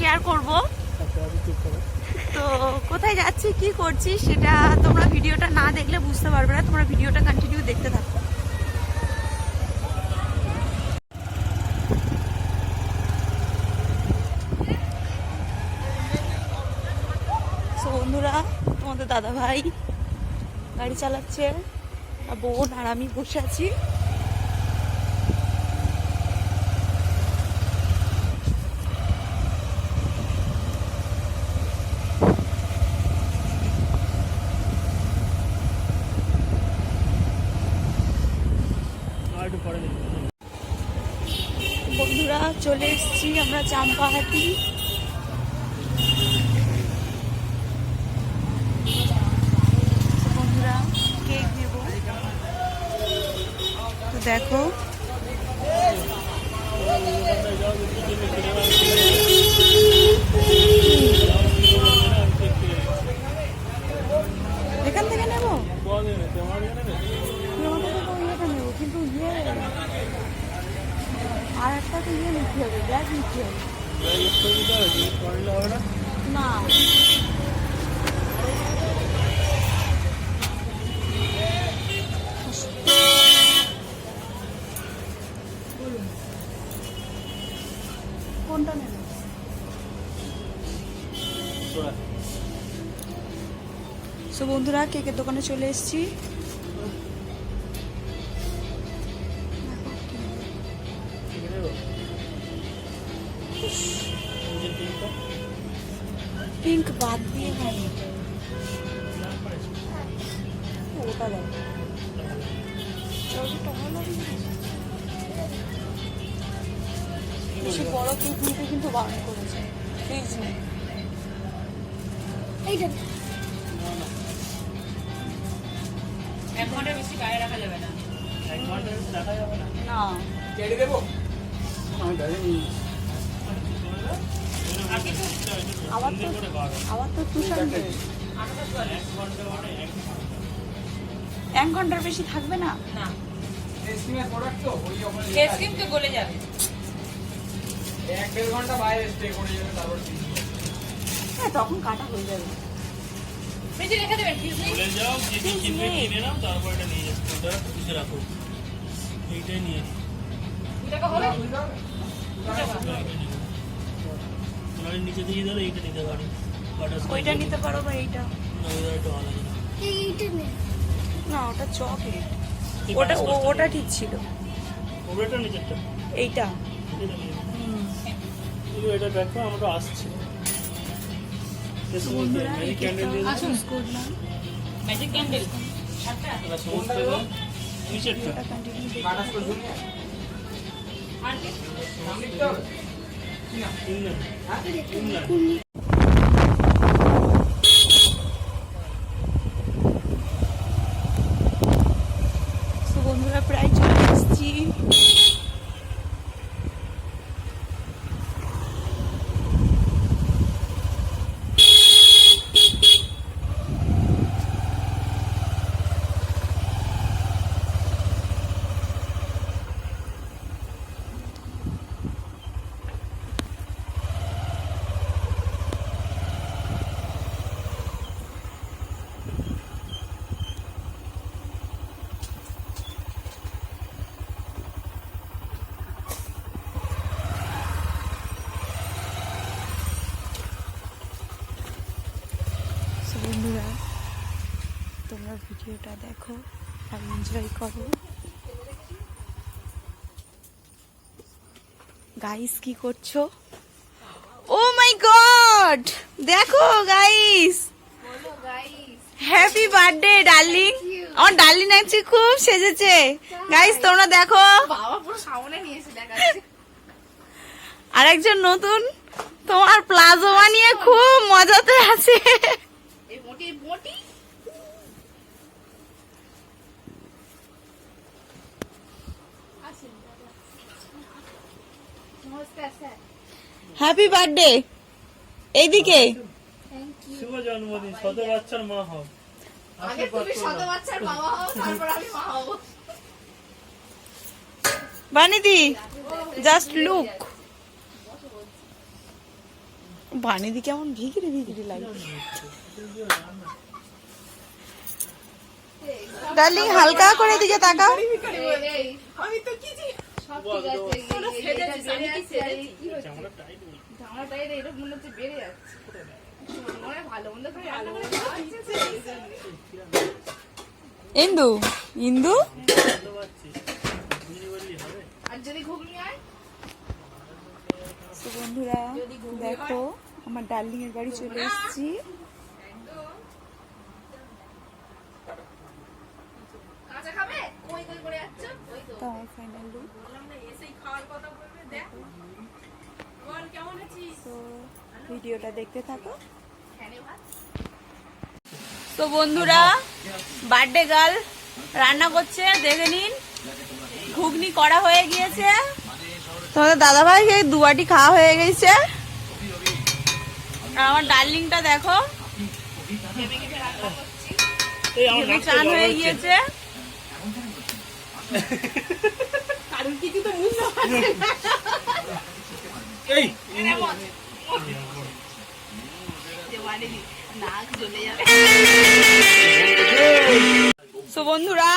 Share করব। তো কোথায় যাচ্ছি কি করছি সেটা তোমরা ভিডিওটা না দেখলে বুঝতে পারবে না, তোমরা ভিডিওটা কন্টিনিউ দেখতে থাকো। বন্ধুরা, তোমাদের দাদা ভাই গাড়ি চালাচ্ছে, আর বোন আর আমি বসে আছি। বন্ধুরা চলে এসেছি আমরা চাম্পাহাটি। বন্ধুরা কেক দেবো, তো দেখো এখান থেকে নেবো, নেবো কিন্তু আর একটা তো নিতে হবে, ব্যাগ নিতে হবে না। কোনটা নেবে? সো বন্ধুরা কেকের দোকানে চলে এসেছি। পিঙ্ক বাদ দিয়ে হয় ওটা দাও, বেশি বড় কেক নিতে কিন্তু বারণ করেছে, প্লিজ নেই। এইটা এক ঘন্টার বেশি গায়ে রাখা যাবে না, এক ঘন্টার বেশি রাখা যাবে না। না কেটে দেবো আবার তো তুষার এক ঘন্টার বেশি থাকবে না। গলে যাবে, 1-1.5 ঘন্টা বাইরে স্টে করে যাবে, তারপর তখন কাটা হয়ে যাবে। ফ্রিজে রেখে দেবেন, বলে যাও যদি কিনবে কিনে নাও, তারপর এটা নিয়ে যাও, ওটা ফ্রিজে রাখো, এইটাই নিয়ে নিই। টাকা হবে নিচে দিয়ে দিলে এইটা নিতে পারো, ওইটা নিতে পারো বা এইটা না, ওইটা ভালো লাগে না, ওটা চকলেট, ওটা ওটা ঠিক ছিল, ওটা নিচেরটা এইটা। এটা দেখো আমরা আসছি। ম্যাজিক ক্যান্ডেল দিয়ে ম্যাজিক ক্যান্ডেল নিচেরটা বন্ধুরা প্রায় চলে এসেছি। বন্ধুরা তোমরা ভিডিওটা দেখো আর এনজয় করো। গাইস কি করছো? ও মাই গড, দেখো গাইস, হ্যাপি বার্থডে ডার্লিং। আমার ডার্লিং আজকে খুব সেজেছে গাইস, তোমরা দেখো। আর একজন নতুন তোমার প্লাজো বানিয়ে খুব মজাতে আছে। হ্যাপি বার্থডে, এইদিকে শুভ জন্মদিন, শত বাচ্চার মা হও। আগে তুমি শত বাচ্চার বাবা হও, তারপর আমি মা হব। বানিদি জাস্ট লুক। বানিয়ে দি কেমন ভিগড়ে ভিগড়ে লাগে। ডার্লিং হালকা করে দিকে তাকাও। আমি তো কি সব ঠিক আছে জামাটা এটা মনে হচ্ছে বেড়ে যাচ্ছে মনে ভালো মন্দ করে রান্না করে ইন্দু ইন্দু আর যদি ঘুগনি হয় তো বন্ধুরা দেখো আমার ডার্লিং এর বাড়ি চলে এসেছি। কাঁচা খাবে কই কই করে যাচ্ছ ওই তো তো আমার ফাইনাল লুক বললাম না এসেই খাওয়ার কথা বলবে দেখ বল কেমন আছিস তো ভিডিওটা দেখতে থাকো। ফ্যানে ভাত তো বন্ধুরা বার্থডে গার্ল রান্না করছে দেখে নিন। ঘুগনি করা হয়ে গিয়েছে, তোমাদের দাদা ভাই দুয়াটি খাওয়া হয়ে গেছে। আর আমার ডার্লিংটা দেখো চান হয়ে গিয়েছে। কারণ কিছু তো বুঝতে পারছি না নাক জ্বলে যাবে। তো বন্ধুরা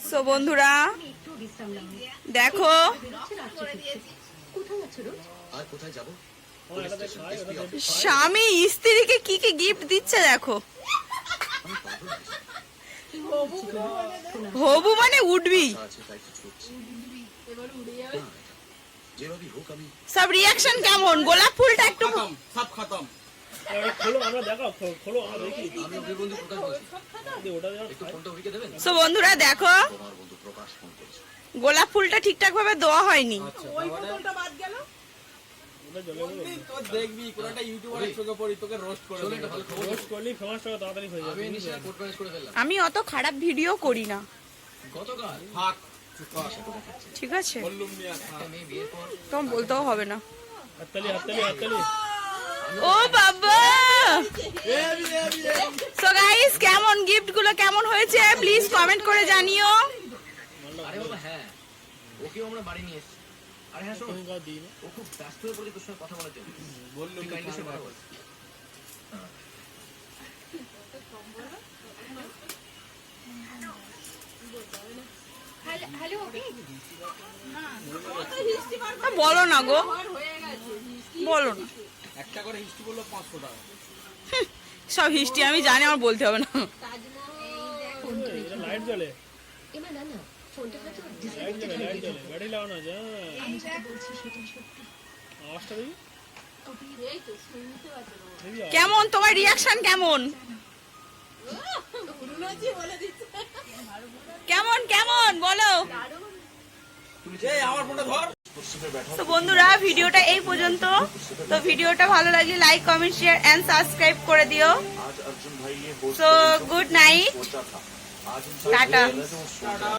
সো বন্ধুরা দেখো স্বামী স্ত্রীকে কি কি গিফট দিচ্ছে দেখো। হবু মানে উঠবি সব রিয়াকশন কেমন? গোলাপ ফুলটা একটু সব খতম খোলো আমরা দেখাও খোলো আমরা দেখি আমি ওকে বন্ধু প্রকাশ বলছি ওটা দেওয়া একটু ফোনটা ওকে দেবেন তো বন্ধুরা দেখো তোমার বন্ধু প্রকাশ ফোন করেছে গোলাপ ফুলটা ঠিকঠাক ভাবে দেওয়া হয়নি। ওটা জলে তো দেখবি কোনটা ইউটিউবারের চোখে পড়ি তোকে রোস্ট করে দেবে ভালো খবর রোস্ট করলেই ফেমাস টাকা তাড়াতাড়ি হয়ে আমি যাবে নিশা কোট ম্যানেজ করে ফেললাম আমি অত খারাপ ভিডিও করি না, গতকাল থাক ঠিক আছে? বললুম মিয়া একটা মেয়ে বিয়ের পর তোমার বলতেও হবে না। হাততালি ও বাবা, সো গাইস কেমন গিফট গুলো কেমন হয়েছে প্লিজ কমেন্ট করে জানিও। আরে বাবা হ্যাঁ ওকেও আমরা বাড়ি নিয়ে এসেছি আরে হ্যাঁ শোনো দিই না ও খুব ব্যস্ত হয়ে পড়ে তোর সঙ্গে কথা বলার জন্য বললুম কাইন্ডলি সে কথা বল বলো না গো, বলো না, একটা করে হিস্ট্রি বললো 500 টাকা সব হিস্ট্রি আমি জানি, আমার বলতে হবে না। এটা লাইট জ্বলে লাইট জ্বলে গাড়ি লাগানো আছে আওয়াজটা দেখি কেমন তোমার রিয়াকশন কেমন? কেমন কেমন বলো। এই আমার ফোনটা ধর তো বন্ধুরা ভিডিওটা এই পর্যন্ত। তো ভিডিওটা ভালো লাগলে like comment share and subscribe করে দিও। So good night, tata.